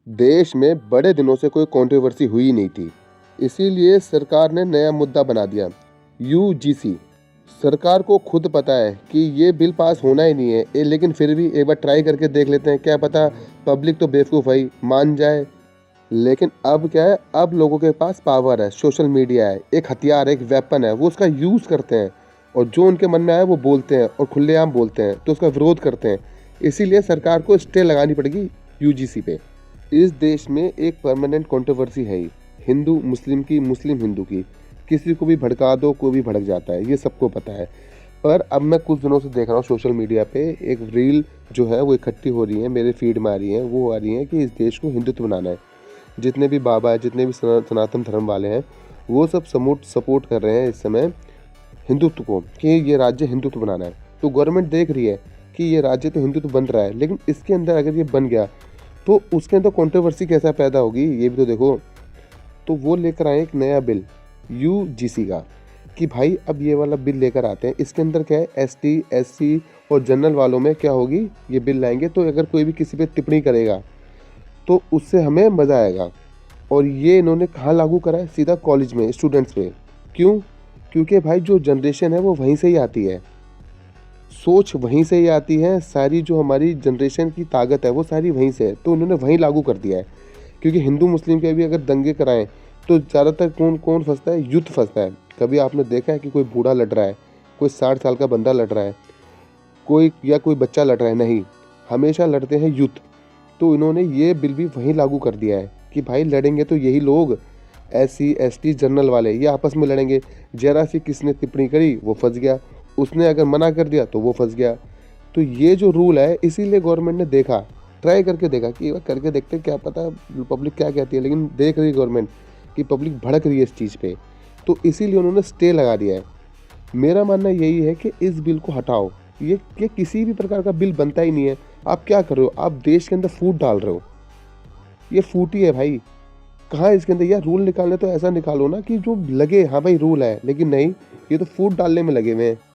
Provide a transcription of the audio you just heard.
देश में बड़े दिनों से कोई कंट्रोवर्सी हुई नहीं थी। इसीलिए सरकार ने नया मुद्दा बना दिया, यूजीसी। सरकार को खुद पता है कि ये बिल पास होना ही नहीं है, लेकिन फिर भी एक बार ट्राई करके देख लेते हैं, क्या पता पब्लिक तो बेवकूफ़ है, मान जाए। लेकिन अब क्या है, अब लोगों के पास पावर है, सोशल मीडिया है, एक हथियार, एक वेपन है, वो उसका यूज़ करते हैं और जो उनके मन में आए वो बोलते हैं और खुलेआम बोलते हैं, तो उसका विरोध करते हैं। इसीलिए सरकार को स्टे लगानी पड़ेगी यूजीसी पे। इस देश में एक परमानेंट कंट्रोवर्सी है ही, हिंदू मुस्लिम की, मुस्लिम हिंदू की। किसी को भी भड़का दो, कोई भी भड़क जाता है, ये सबको पता है। पर अब मैं कुछ दिनों से देख रहा हूँ सोशल मीडिया पे एक रील जो है वो इकट्ठी हो रही है, मेरे फीड में आ रही है, वो आ रही है कि इस देश को हिंदुत्व बनाना है। जितने भी बाबा है, जितने भी सनातन धर्म वाले हैं, वो सब सपोर्ट कर रहे हैं इस समय हिंदुत्व को, कि ये राज्य हिंदुत्व बनाना है। तो गवर्नमेंट देख रही है कि ये राज्य तो हिंदुत्व बन रहा है, लेकिन इसके अंदर अगर ये बन गया तो उसके अंदर कंट्रोवर्सी कैसा पैदा होगी, ये भी तो देखो। तो वो लेकर आए एक नया बिल यूजीसी का, कि भाई अब ये वाला बिल लेकर आते हैं। इसके अंदर क्या है, एसटी, एससी और जनरल वालों में क्या होगी, ये बिल लाएंगे तो अगर कोई भी किसी पे टिप्पणी करेगा तो उससे हमें मज़ा आएगा। और ये इन्होंने कहाँ लागू करा है, सीधा कॉलेज में स्टूडेंट्स पे। क्यों? क्योंकि भाई जो जनरेशन है वो वहीं से ही आती है, सोच वहीं से ही आती है, सारी जो हमारी जनरेशन की ताकत है वो सारी वहीं से है, तो उन्होंने वहीं लागू कर दिया है। क्योंकि हिंदू मुस्लिम के भी अगर दंगे कराएं तो ज़्यादातर कौन कौन फंसता है, यूथ फंसता है। कभी आपने देखा है कि कोई बूढ़ा लड़ रहा है, कोई 60 साल का बंदा लड़ रहा है, कोई या कोई बच्चा लड़ रहा है? नहीं, हमेशा लड़ते हैं यूथ। तो इन्होंने ये बिल भी वहीं लागू कर दिया है कि भाई लड़ेंगे तो यही लोग, एससी, एसटी, जनरल वाले, ये आपस में लड़ेंगे। जरा सी किसने टिप्पणी करी वो फंस गया, उसने अगर मना कर दिया तो वो फंस गया। तो ये जो रूल है, इसीलिए गवर्नमेंट ने देखा, ट्राई करके देखा कि एक बार करके देखते हैं, क्या पता पब्लिक क्या कहती है। लेकिन देख रही गवर्नमेंट कि पब्लिक भड़क रही है इस चीज़ पे, तो इसीलिए उन्होंने स्टे लगा दिया है। मेरा मानना यही है कि इस बिल को हटाओ। ये किसी भी प्रकार का बिल बनता ही नहीं है। आप क्या कर रहे हो, आप देश के अंदर फूट डाल रहे हो, ये फूट ही है भाई। कहाँ इसके अंदर यार रूल निकालने, तो ऐसा निकालो ना कि जो लगे हाँ भाई रूल है, लेकिन नहीं, ये तो फूट डालने में लगे हुए हैं।